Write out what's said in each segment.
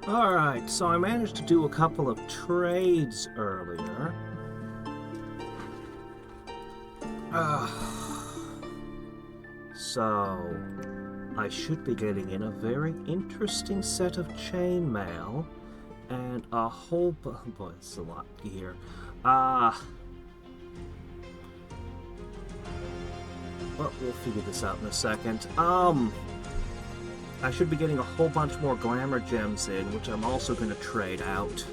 Alright, so I managed to do a couple of trades earlier. So, I should be getting in a very interesting set of chainmail and a whole boy, it's a lot here. Well, we'll figure this out in a second. I should be getting a whole bunch more glamour gems in, which I'm also going to trade out.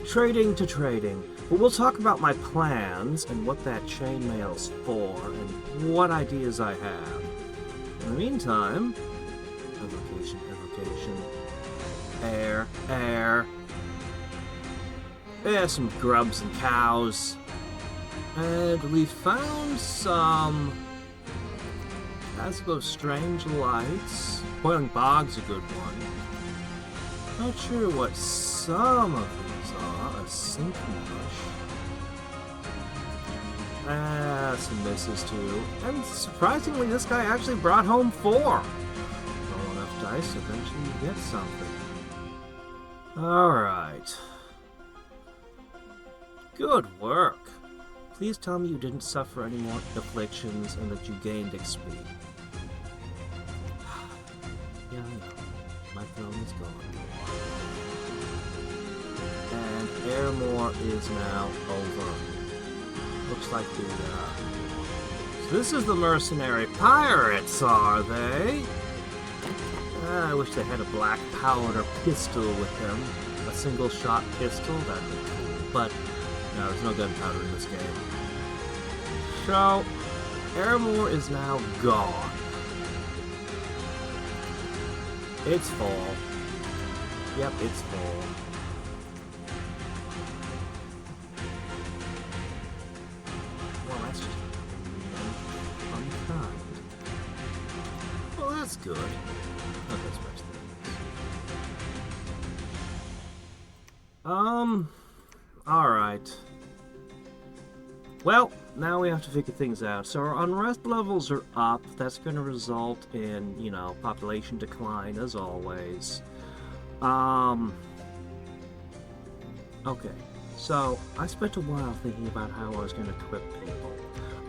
Trading to trading. But we'll talk about my plans and what that chainmail's for and what ideas I have. In the meantime, evocation. Air. There's some grubs and cows. And we found some Aslo Strange Lights. Boiling Bog's a good one. Not sure what some of these are. A Sink Bush. Some misses too. And surprisingly, this guy actually brought home 4. Roll enough dice, eventually you get something. Alright. Good work. Please tell me you didn't suffer any more afflictions and that you gained XP. Yeah, I know. My throne is gone. And Airmore is now over. Looks like the, So this is the mercenary pirates, are they? I wish they had a black powder pistol with them. A single-shot pistol, that'd be cool. But, no, there's no gunpowder in this game. So, Airmore is now gone. It's full. Yep, it's full. Well, that's just unkind. Well, that's good. Not as much things. Alright. Well, now we have to figure things out. So our unrest levels are up. That's going to result in, population decline, as always. Okay. So, I spent a while thinking about how I was going to equip people.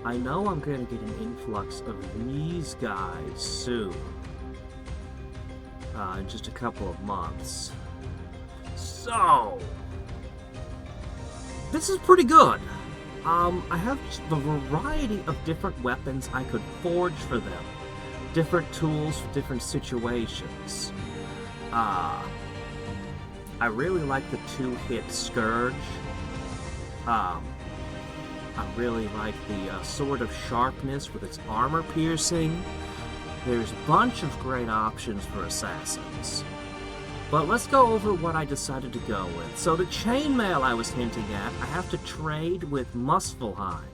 I know I'm going to get an influx of these guys soon. In just a couple of months. So, this is pretty good. I have a variety of different weapons I could forge for them. Different tools for different situations. I really like the 2-hit Scourge. I really like the Sword of Sharpness with its armor piercing. There's a bunch of great options for assassins. But let's go over what I decided to go with. So the chainmail I was hinting at, I have to trade with Muspelheim.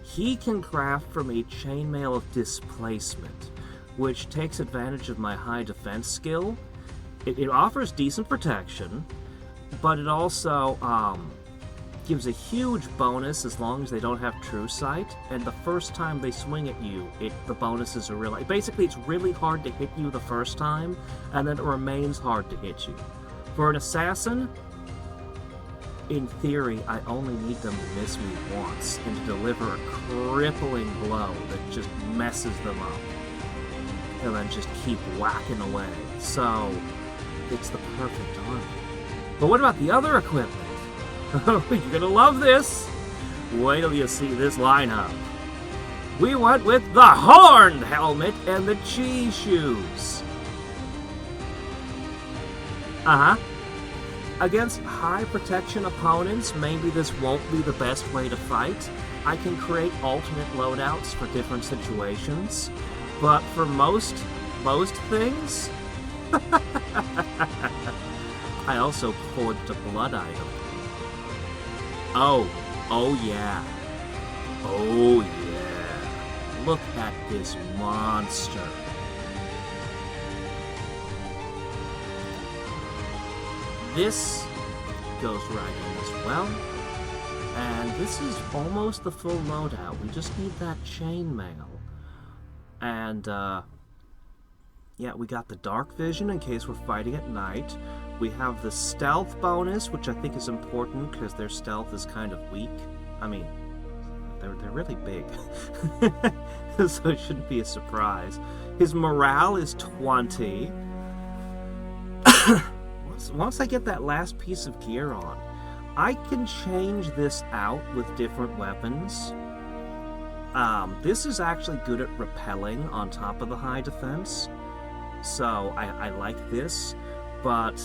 He can craft for me chainmail of displacement, which takes advantage of my high defense skill. It offers decent protection, but it also gives a huge bonus as long as they don't have true sight, and the first time they swing at you, the bonuses are really... Basically, it's really hard to hit you the first time, and then it remains hard to hit you. For an assassin, in theory, I only need them to miss me once, and to deliver a crippling blow that just messes them up. And then just keep whacking away. So, it's the perfect army. But what about the other equipment? You're gonna love this! Wait till you see this lineup. We went with the Horned Helmet and the Cheese Shoes. Against high protection opponents, maybe this won't be the best way to fight. I can create alternate loadouts for different situations. But for most things... I also forged a blood item. Oh yeah. Oh yeah. Look at this monster. This goes right in as well. And this is almost the full loadout. We just need that chainmail. And, Yeah, we got the dark vision in case we're fighting at night. We have the stealth bonus, which I think is important because their stealth is kind of weak. I mean, they're really big, so it shouldn't be a surprise. His morale is 20. Once I get that last piece of gear on, I can change this out with different weapons. This is actually good at repelling on top of the high defense, so I like this, but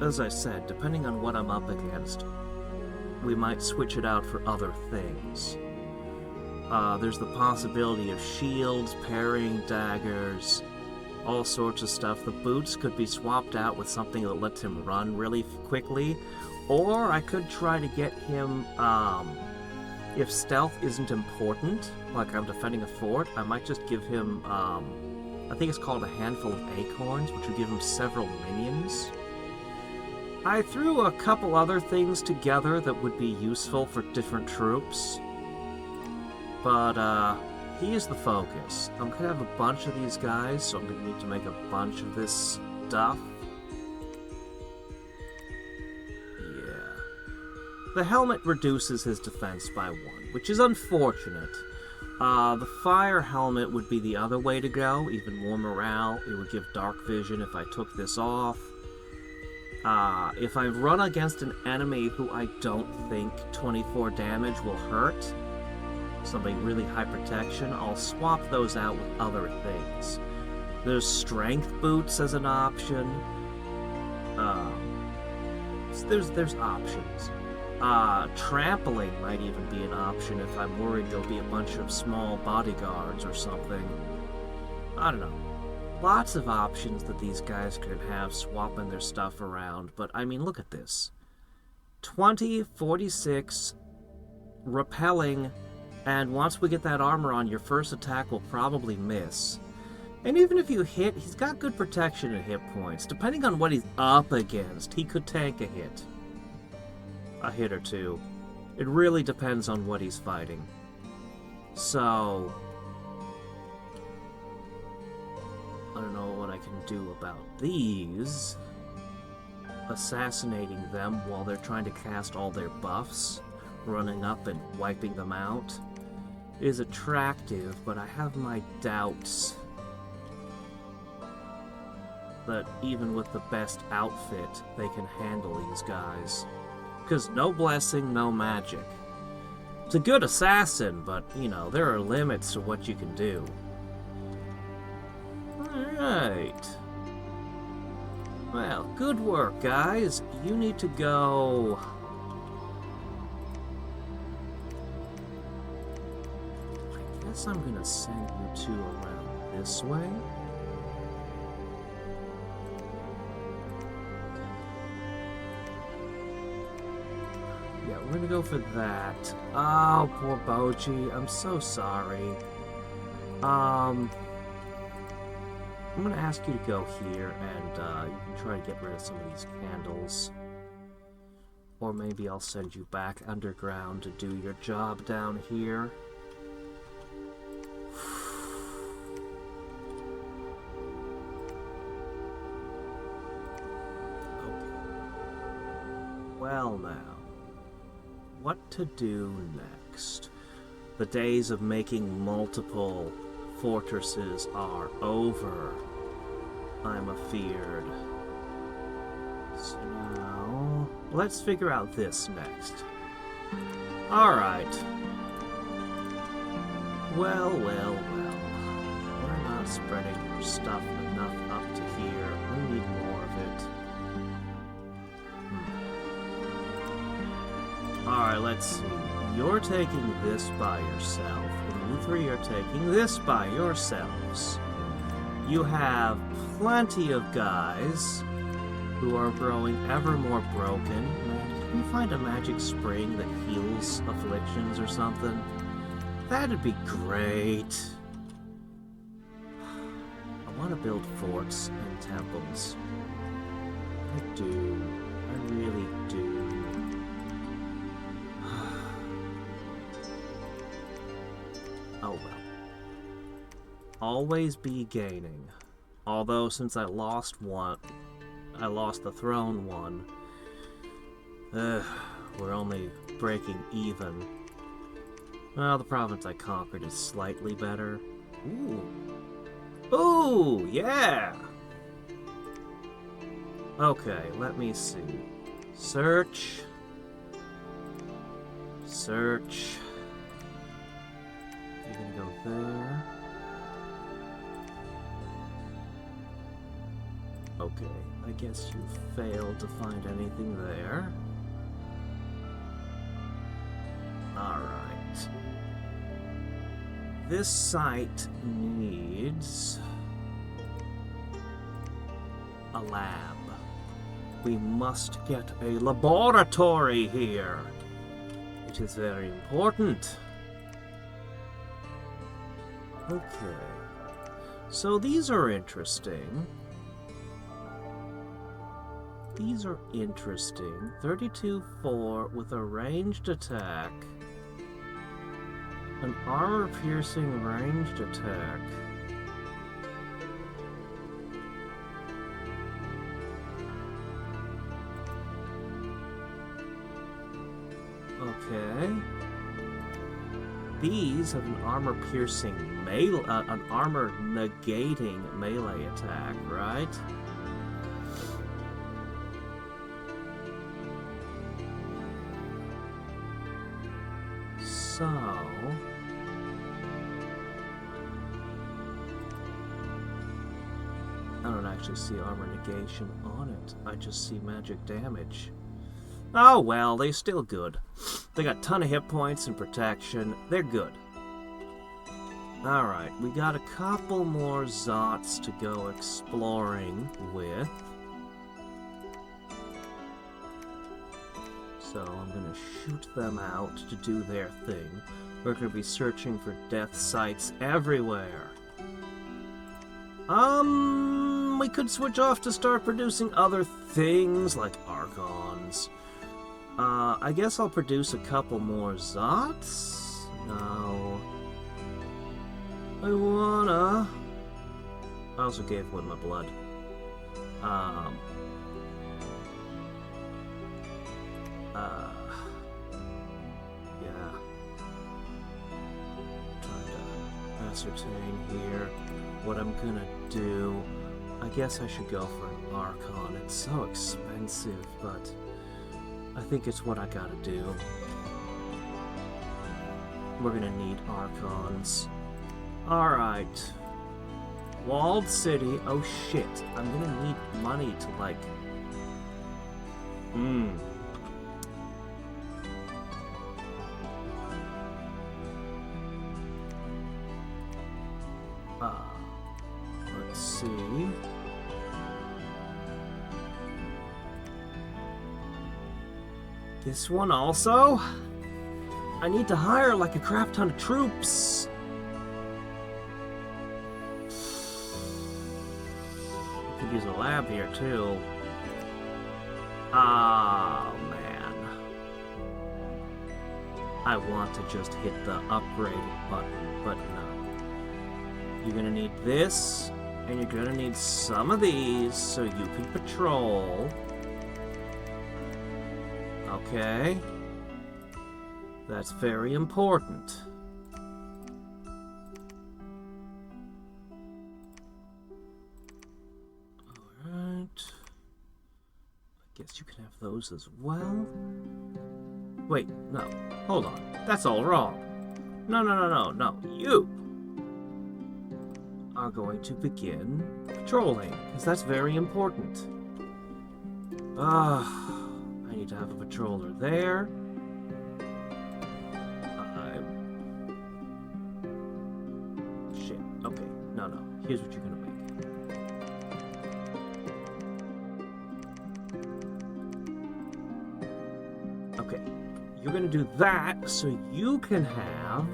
as I said, depending on what I'm up against, we might switch it out for other things. There's the possibility of shields, parrying, daggers, all sorts of stuff. The boots could be swapped out with something that lets him run really quickly, or I could try to get him, if stealth isn't important, like I'm defending a fort, I might just give him, I think it's called a handful of acorns, which would give him several minions. I threw a couple other things together that would be useful for different troops, but he is the focus. I'm gonna have a bunch of these guys, so I'm gonna need to make a bunch of this stuff. Yeah. The helmet reduces his defense by 1, which is unfortunate. The fire helmet would be the other way to go, even more morale. It would give dark vision if I took this off. If I run against an enemy who I don't think 24 damage will hurt, somebody really high protection, I'll swap those out with other things. There's strength boots as an option. There's options. Trampling might even be an option if I'm worried there'll be a bunch of small bodyguards or something. I don't know. Lots of options that these guys could have swapping their stuff around, but I mean, look at this. 20, 46, repelling, and once we get that armor on, your first attack will probably miss. And even if you hit, he's got good protection at hit points. Depending on what he's up against, he could tank a hit. A hit or two. It really depends on what he's fighting. So I don't know what I can do about these. Assassinating them while they're trying to cast all their buffs, running up and wiping them out, is attractive, but I have my doubts that even with the best outfit, they can handle these guys. Because no blessing, no magic. It's a good assassin, but, you know, there are limits to what you can do. Alright. Well, good work, guys. You need to go... I guess I'm gonna send you two around this way. Yeah, we're gonna go for that. Oh, poor Boji. I'm so sorry. I'm gonna ask you to go here, and you can try to get rid of some of these candles. Or maybe I'll send you back underground to do your job down here. Okay. Well now. What to do next? The days of making multiple fortresses are over, I'm afeared. So now, let's figure out this next. Alright. Well. We're not spreading our stuff enough up to here. We need more of it. Alright, let's see. You're taking this by yourself, and you three are taking this by yourselves. You have plenty of guys who are growing ever more broken. Man, can we find a magic spring that heals afflictions or something? That'd be great. I want to build forts and temples. I do. I really do. Oh well. Always be gaining. Although, since I lost one, I lost the throne one, we're only breaking even. Well, the province I conquered is slightly better. Ooh. Ooh, yeah! Okay, let me see. Search. Search. You're gonna go there. Okay, I guess you failed to find anything there. Alright. This site needs a lab. We must get a laboratory here. It is very important. Okay. So these are interesting. These are interesting. 32-4 with a ranged attack. An armor-piercing ranged attack. Okay. These have an armor-piercing melee, an armor-negating melee attack, right? So, I don't actually see armor negation on it. I just see magic damage. Oh well, they're still good. They got a ton of hit points and protection. They're good. Alright, we got a couple more Zots to go exploring with. So I'm gonna shoot them out to do their thing. We're gonna be searching for death sites everywhere. We could switch off to start producing other things like Archons. I guess I'll produce a couple more Zots. No. I also gave one my blood. Yeah. Trying to ascertain here what I'm gonna do. I guess I should go for an Archon. It's so expensive, but I think it's what I gotta do. We're gonna need Archons. Alright. Walled City. Oh shit. I'm gonna need money to, like... Let's see. This one also? I need to hire like a crap ton of troops. Could use a lab here too. Ah, man. I want to just hit the upgrade button, but no. You're gonna need this, and you're gonna need some of these so you can patrol. Okay. That's very important. Alright. I guess you can have those as well. Wait, no. Hold on. That's all wrong. No. You are going to begin patrolling, because that's very important. I need to have a patroller there. Shit. Okay. No. Here's what you're gonna make. Okay. You're gonna do that so you can have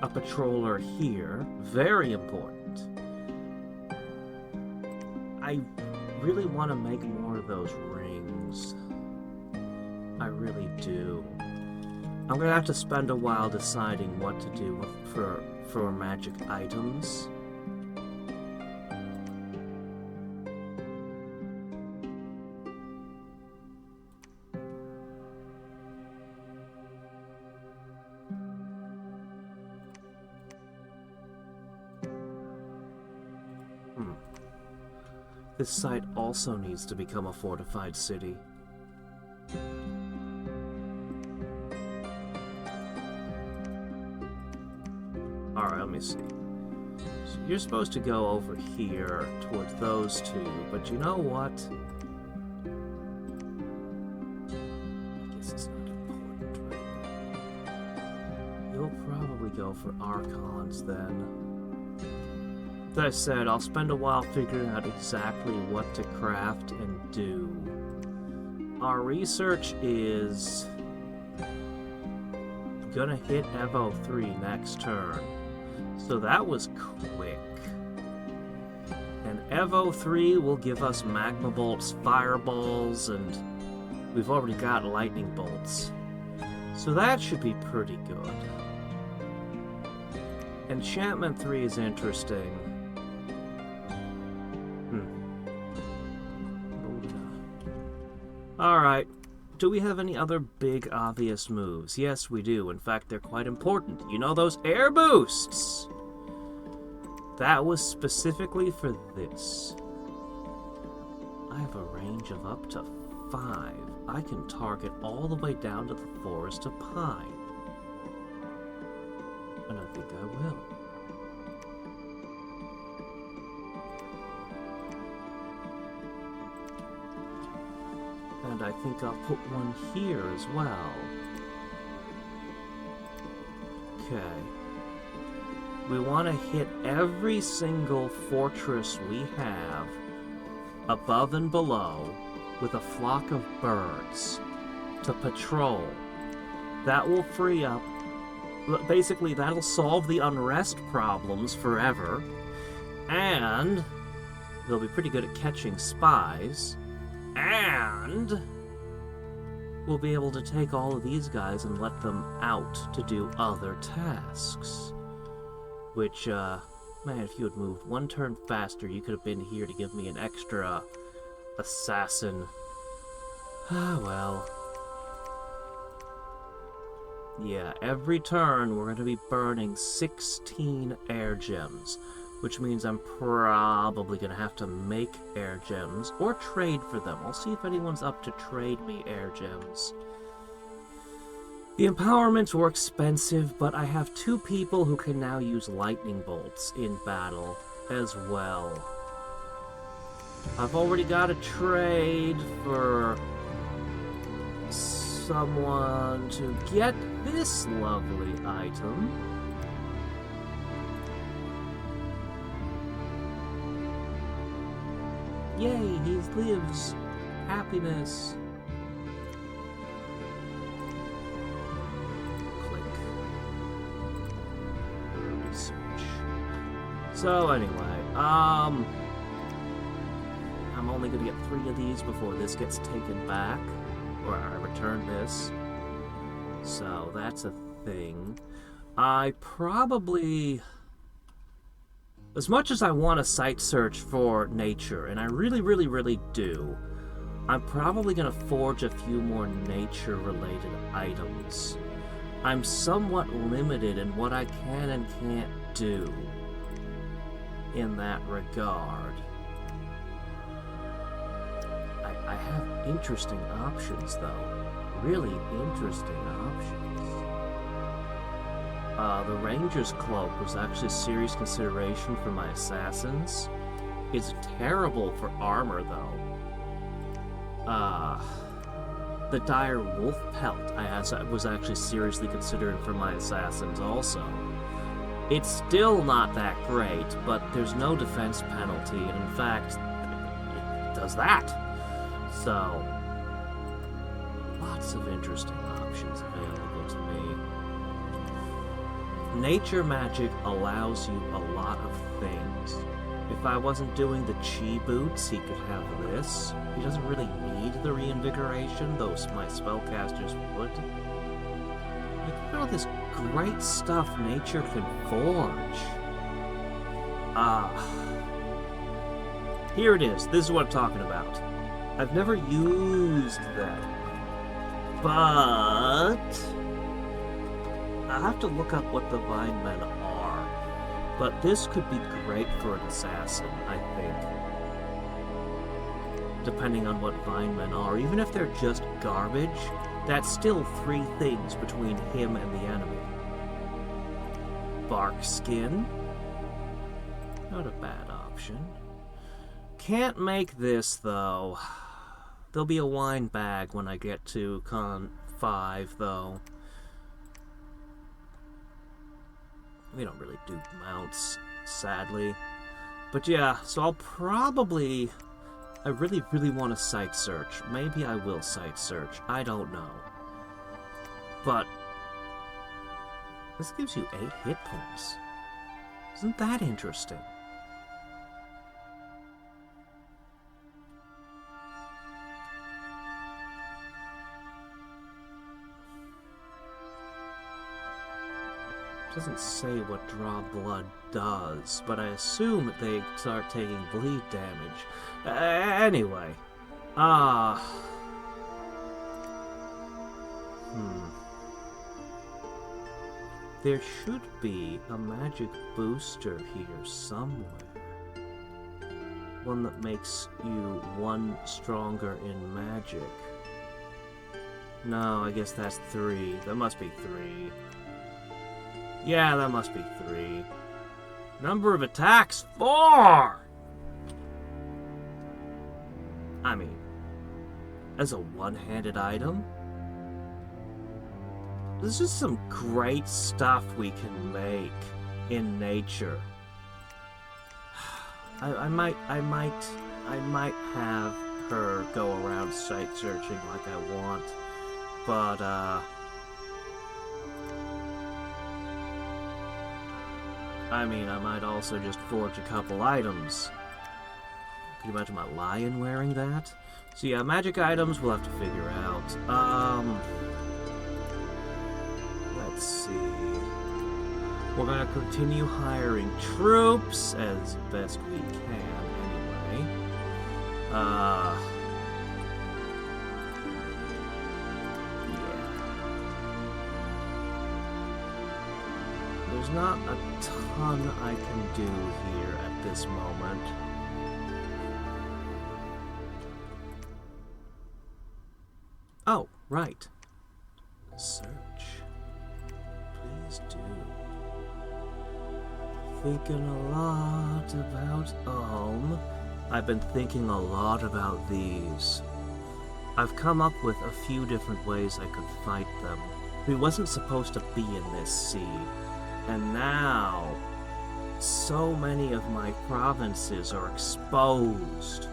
a patroller here. Very important. I really want to make more of those rings. I really do. I'm gonna have to spend a while deciding what to do for magic items. This site also needs to become a fortified city. Alright, let me see. So you're supposed to go over here towards those two, but you know what? I guess it's not important right now. You'll probably go for Archons then. As I said, I'll spend a while figuring out exactly what to craft and do. Our research is gonna hit Evo 3 next turn. So that was quick. And Evo 3 will give us magma bolts, fireballs, and we've already got lightning bolts. So that should be pretty good. Enchantment 3 is interesting. Alright, do we have any other big obvious moves? Yes, we do. In fact, they're quite important. You know those air boosts? That was specifically for this. I have a range of up to 5. I can target all the way down to the forest of pine. And I think I will. And I think I'll put one here as well. Okay. We want to hit every single fortress we have, above and below, with a flock of birds to patrol. That will free up... Basically, that'll solve the unrest problems forever. And they'll be pretty good at catching spies. And we'll be able to take all of these guys and let them out to do other tasks. Which, man, if you had moved one turn faster, you could have been here to give me an extra assassin. Ah, well. Yeah, every turn we're going to be burning 16 air gems. Which means I'm probably going to have to make air gems, or trade for them. I'll see if anyone's up to trade me air gems. The empowerments were expensive, but I have 2 people who can now use lightning bolts in battle as well. I've already got a trade for someone to get this lovely item. Yay, he lives. Happiness. Click. Research. So anyway, I'm only gonna get 3 of these before this gets taken back. Or I return this. So that's a thing. I probably... As much as I want to site search for nature, and I really, really, really do, I'm probably going to forge a few more nature-related items. I'm somewhat limited in what I can and can't do in that regard. I have interesting options, though. Really interesting options. The Ranger's Cloak was actually a serious consideration for my assassins. It's terrible for armor, though. The Dire Wolf Pelt was actually seriously considered for my assassins also. It's still not that great, but there's no defense penalty, and in fact, it does that. So, lots of interesting options available to me. Nature magic allows you a lot of things. If I wasn't doing the chi boots, he could have this. He doesn't really need the reinvigoration, though my spellcasters would. Look at all this great stuff nature can forge. Here it is. This is what I'm talking about. I've never used that, but I'll have to look up what the Vine Men are. But this could be great for an assassin, I think. depending on what Vinemen are. Even if they're just garbage, that's still 3 things between him and the enemy. Bark skin. Not a bad option. Can't make this, though. There'll be a wine bag when I get to Con 5, though. We don't really do mounts, sadly. But yeah, so I'll probably... I really, really want to site search. Maybe I will site search. I don't know. But... this gives you 8 hit points. Isn't that interesting? Doesn't say what draw blood does, but I assume they start taking bleed damage. Anyway. There should be a magic booster here somewhere. One that makes you 1 stronger in magic. No, I guess that's 3. That must be 3. Yeah, that must be 3. Number of attacks, 4! I mean, as a one-handed item, this is some great stuff we can make in nature. I might have her go around site searching like I want, but I mean, I might also just forge a couple items. Can you imagine my lion wearing that? So yeah, magic items we'll have to figure out. Let's see. We're gonna continue hiring troops as best we can, anyway. Yeah. There's not a ton I can do here at this moment. Oh, right. Search. Please do. Thinking a lot about Ulm. I've been thinking a lot about these. I've come up with a few different ways I could fight them. He wasn't supposed to be in this sea. And now, so many of my provinces are exposed.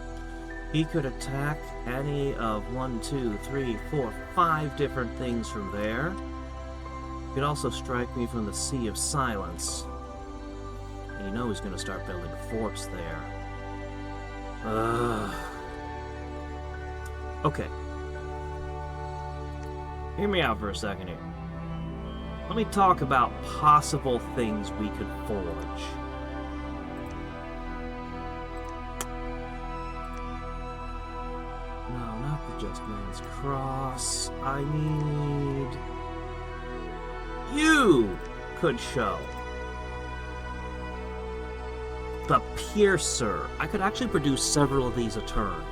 He could attack any of 1, 2, 3, 4, 5 different things from there. He could also strike me from the Sea of Silence. And you know he's going to start building forts there. Okay. Hear me out for a second here. Let me talk about possible things we could forge. No, not the Just Man's Cross. I need... You could show. The Piercer. I could actually produce several of these a turn.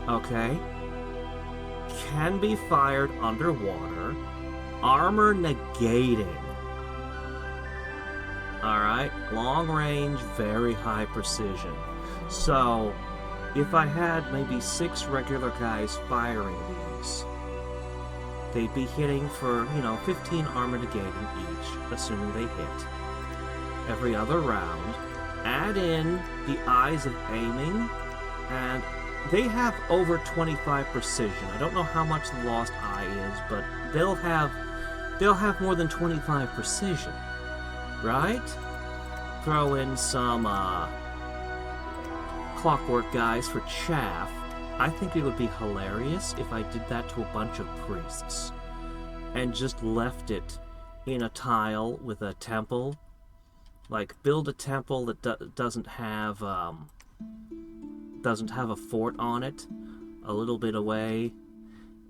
Okay. Can be fired underwater. Armor negating. Alright, long range, very high precision. So, if I had maybe 6 regular guys firing these, they'd be hitting for, 15 armor negating each, assuming they hit. Every other round. Add in the eyes of aiming, and they have over 25 precision. I don't know how much the Lost Eye is, but they'll have more than 25 precision, right? Throw in some clockwork guys for chaff. I think it would be hilarious if I did that to a bunch of priests and just left it in a tile with a temple. Like, build a temple that doesn't have a fort on it, a little bit away.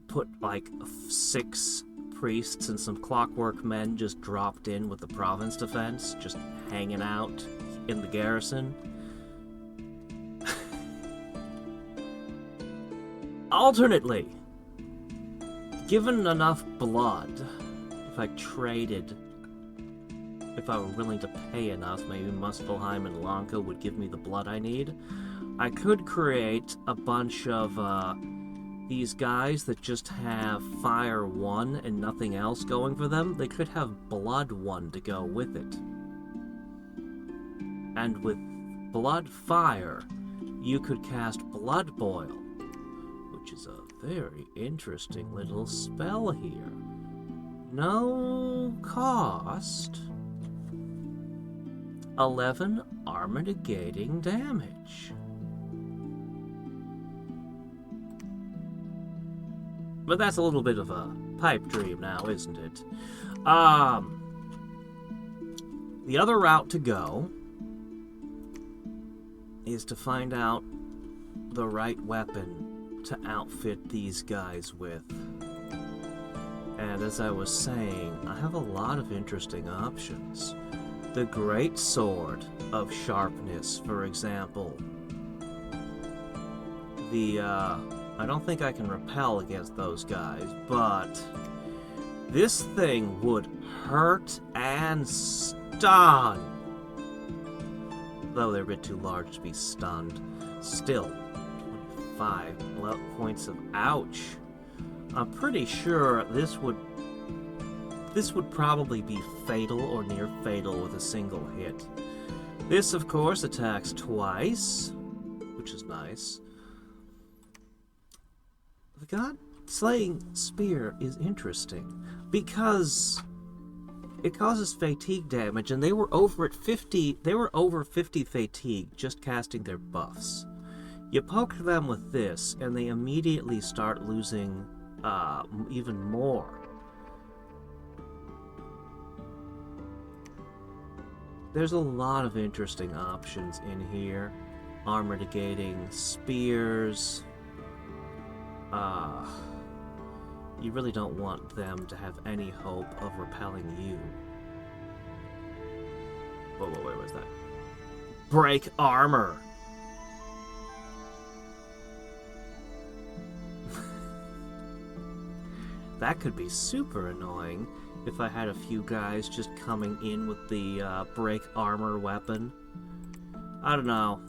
Put like 6 priests and some clockwork men just dropped in with the province defense, just hanging out in the garrison. Alternately, given enough blood, if I traded, if I were willing to pay enough, maybe Muspelheim and Lanka would give me the blood I need, I could create a bunch of these guys that just have Fire 1 and nothing else going for them. They could have Blood 1 to go with it. And with Blood Fire, you could cast Blood Boil, which is a very interesting little spell here. No cost. 11 armor negating damage. But that's a little bit of a pipe dream now, isn't it? The other route to go is to find out the right weapon to outfit these guys with. And as I was saying, I have a lot of interesting options. The Great Sword of Sharpness, for example. I don't think I can repel against those guys, but this thing would hurt and stun. Though they're a bit too large to be stunned. Still, 25 points of ouch. I'm pretty sure this would probably be fatal or near fatal with a single hit. This, of course, attacks twice, which is nice. The God-slaying spear is interesting because it causes fatigue damage, and they were over 50 fatigue just casting their buffs. You poke them with this, and they immediately start losing even more. There's a lot of interesting options in here. Armor negating spears. You really don't want them to have any hope of repelling you. Whoa, wait, what's that? Break armor! That could be super annoying if I had a few guys just coming in with the break armor weapon. I don't know.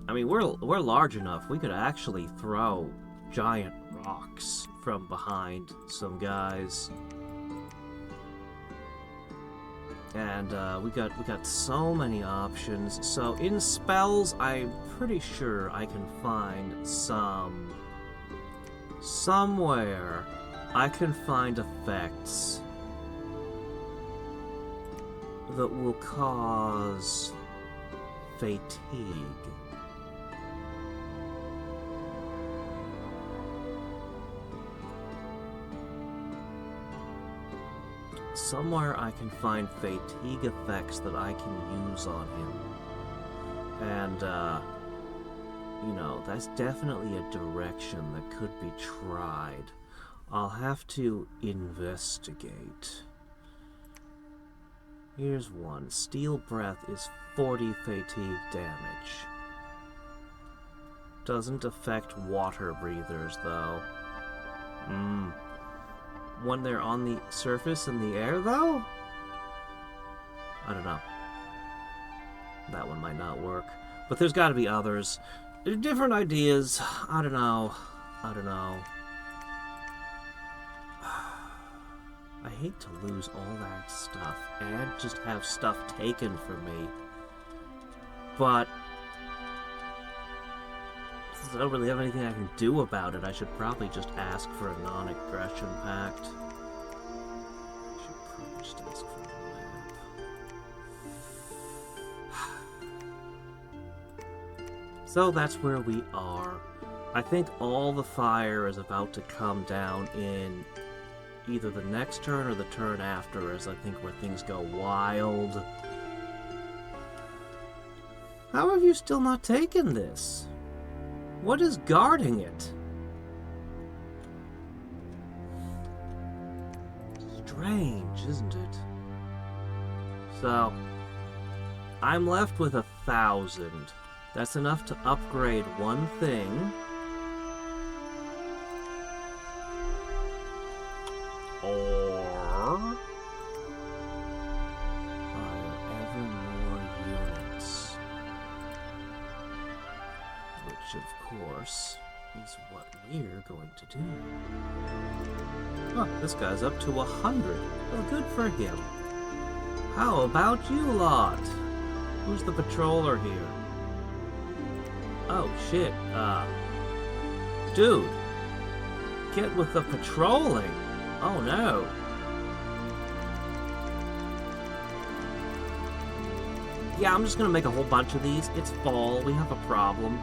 I mean, we're large enough. We could actually throw giant rocks from behind some guys. And we got so many options. So in spells, I'm pretty sure I can find somewhere I can find effects that will cause fatigue. Somewhere I can find fatigue effects that I can use on him. And, you know, that's definitely a direction that could be tried. I'll have to investigate. Here's one. Steel Breath is 40 fatigue damage. Doesn't affect water breathers, though. When they're on the surface in the air, though? I don't know. That one might not work. But there's got to be others. Different ideas. I don't know. I hate to lose all that stuff and just have stuff taken from me. But since I don't really have anything I can do about it, I should probably just ask for a non-aggression pact. I should probably just ask for a map. So that's where we are. I think all the fire is about to come down in either the next turn or the turn after, as I think where things go wild. How have you still not taken this? What is guarding it? Strange, isn't it? So, I'm left with 1,000. That's enough to upgrade one thing. course, is what we're going to do. Oh, this guy's up to 100. Well, good for him. How about you lot? Who's the patroller here? Oh, shit. Dude. Get with the patrolling. Oh, no. Yeah, I'm just gonna make a whole bunch of these. It's fall. We have a problem.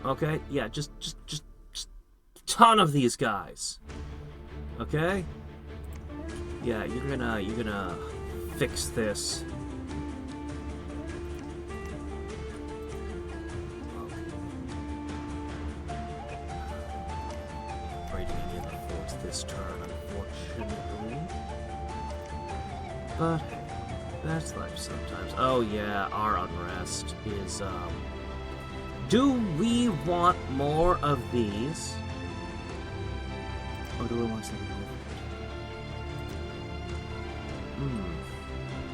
Okay? Yeah, just a ton of these guys. Okay? Yeah, you're gonna fix this. Breaking any of the forts this turn, unfortunately. But that's life sometimes. Oh yeah, our unrest is, do we want more of these? Or do we want something different?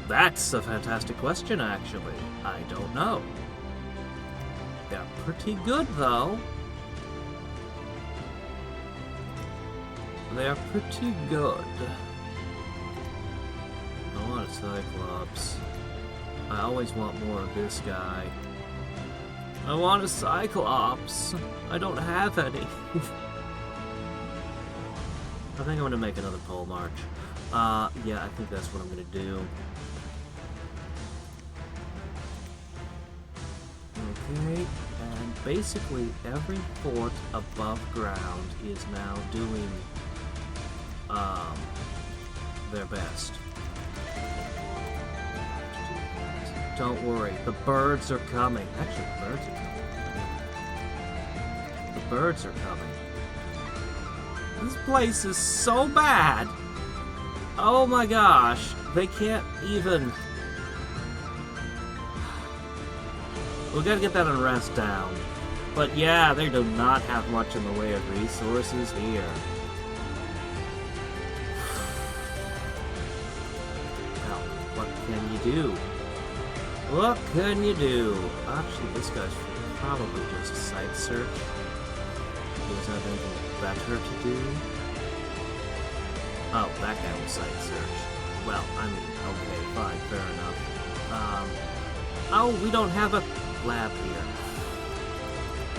That's a fantastic question, actually. I don't know. They're pretty good, though. They're pretty good. I want a Cyclops. I always want more of this guy. I want a Cyclops. I don't have any. I think I'm gonna make another pole march. Yeah, I think that's what I'm gonna do. Okay, and basically every fort above ground is now doing, their best. Don't worry, the birds are coming. Actually, the birds are coming. The birds are coming. This place is so bad. Oh my gosh, they can't even... We gotta get that unrest down. But yeah, they do not have much in the way of resources here. Well, what can you do? What can you do? Actually, this guy's probably just site search. He doesn't have anything better to do. Oh, that guy will site search. Well, I mean, okay, fine, fair enough. Oh, we don't have a lab here.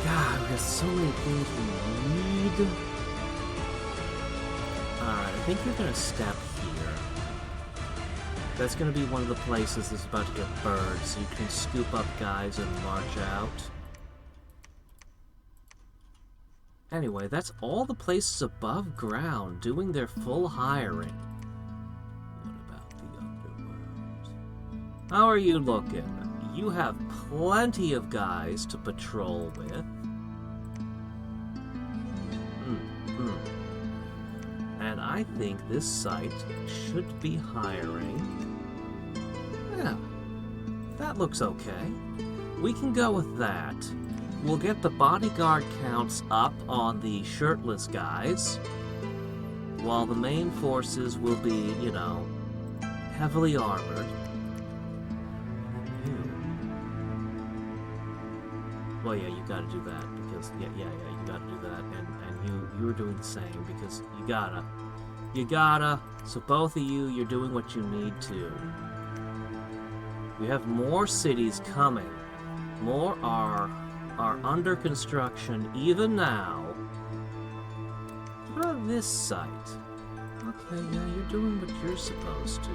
God, we got so many things we need. Alright, I think you're gonna step here. That's gonna be one of the places that's about to get birds, so you can scoop up guys and march out. Anyway, that's all the places above ground doing their full hiring. What about the underworld? How are you looking? You have plenty of guys to patrol with. And I think this site should be hiring. Yeah, that looks okay. We can go with that. We'll get the bodyguard counts up on the shirtless guys, while the main forces will be, you know, heavily armored. Well, yeah, you gotta do that, because, yeah, you gotta do that, and you were doing the same, because you gotta, so both of you're doing what you need to. We have more cities coming. More are under construction even now. What about this site? Okay, yeah, you're doing what you're supposed to.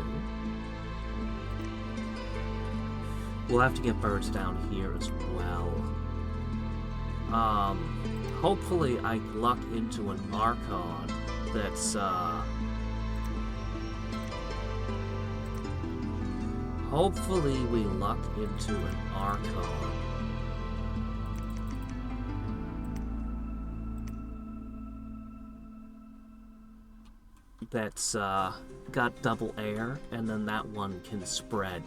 We'll have to get birds down here as well. Hopefully I luck into an Archon that's, hopefully we luck into an Archon. That's, got double air, and then that one can spread.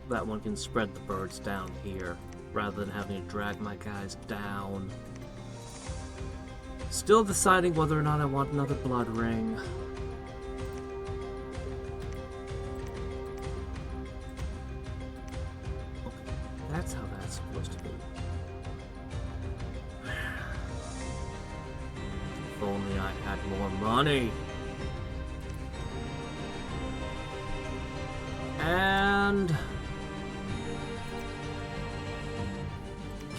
That one can spread the birds down here, rather than having to drag my guys down. Still deciding whether or not I want another blood ring. it's supposed to be. If only I had more money. And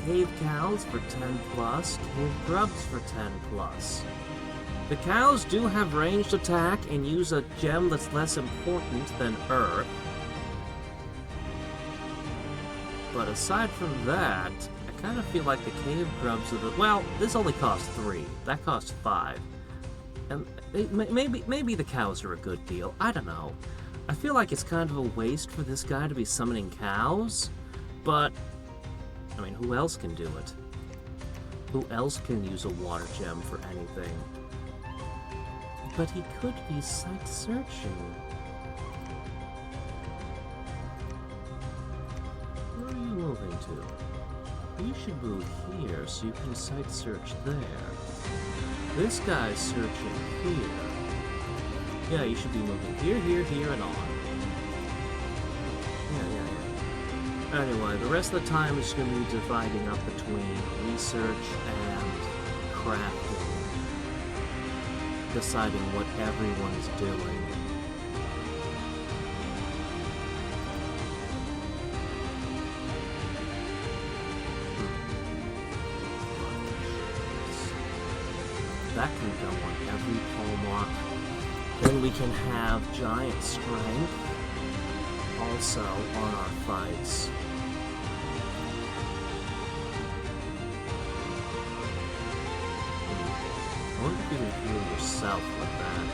cave cows for 10 plus, cave grubs for 10 plus. The cows do have ranged attack and use a gem that's less important than earth. But aside from that, I kind of feel like the cave grubs are the... Well, this only costs 3. That costs 5. And maybe the cows are a good deal. I don't know. I feel like it's kind of a waste for this guy to be summoning cows. But, I mean, who else can do it? Who else can use a water gem for anything? But he could be sight searching. Where are you moving to? You should move here so you can sight search there. This guy's searching here. Yeah, you should be moving here, here, here, and on. Yeah. Anyway, the rest of the time is going to be dividing up between research and crafting. Deciding what everyone's doing. That can go on every hallmark. Then we can have giant strength also on our fights. I wonder if you can heal yourself with that.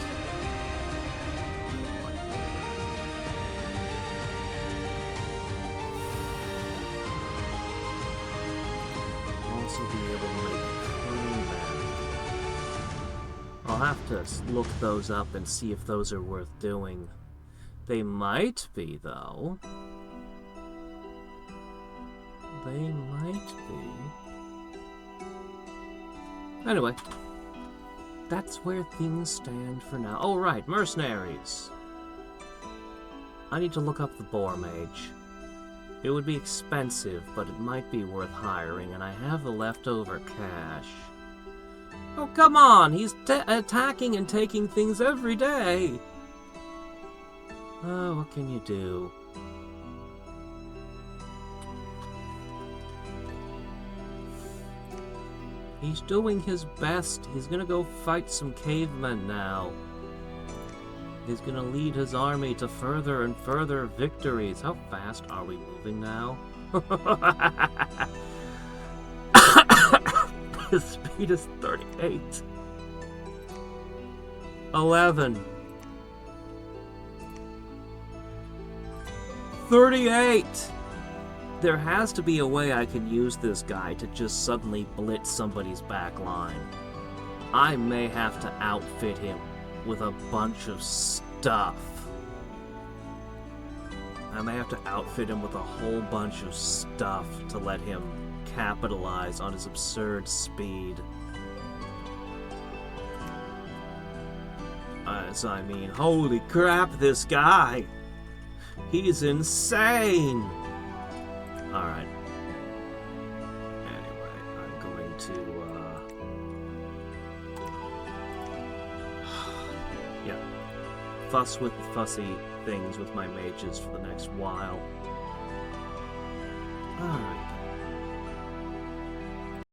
Also be able to make crewmen. I'll have to look those up and see if those are worth doing. They might be, though. They might be. Anyway. That's where things stand for now. Oh, right, mercenaries. I need to look up the boar mage. It would be expensive, but it might be worth hiring, and I have the leftover cash. Oh, come on! He's attacking and taking things every day! Oh, what can you do? He's doing his best. He's gonna go fight some cavemen now. He's gonna lead his army to further and further victories. How fast are we moving now? His speed is 38. 11. 38! There has to be a way I can use this guy to just suddenly blitz somebody's back line. I may have to outfit him with a bunch of stuff. I may have to outfit him with a whole bunch of stuff to let him capitalize on his absurd speed. I mean, holy crap, this guy! He's insane! Alright. Anyway, I'm going to, yeah. Fuss with fussy things with my mages for the next while. Alright.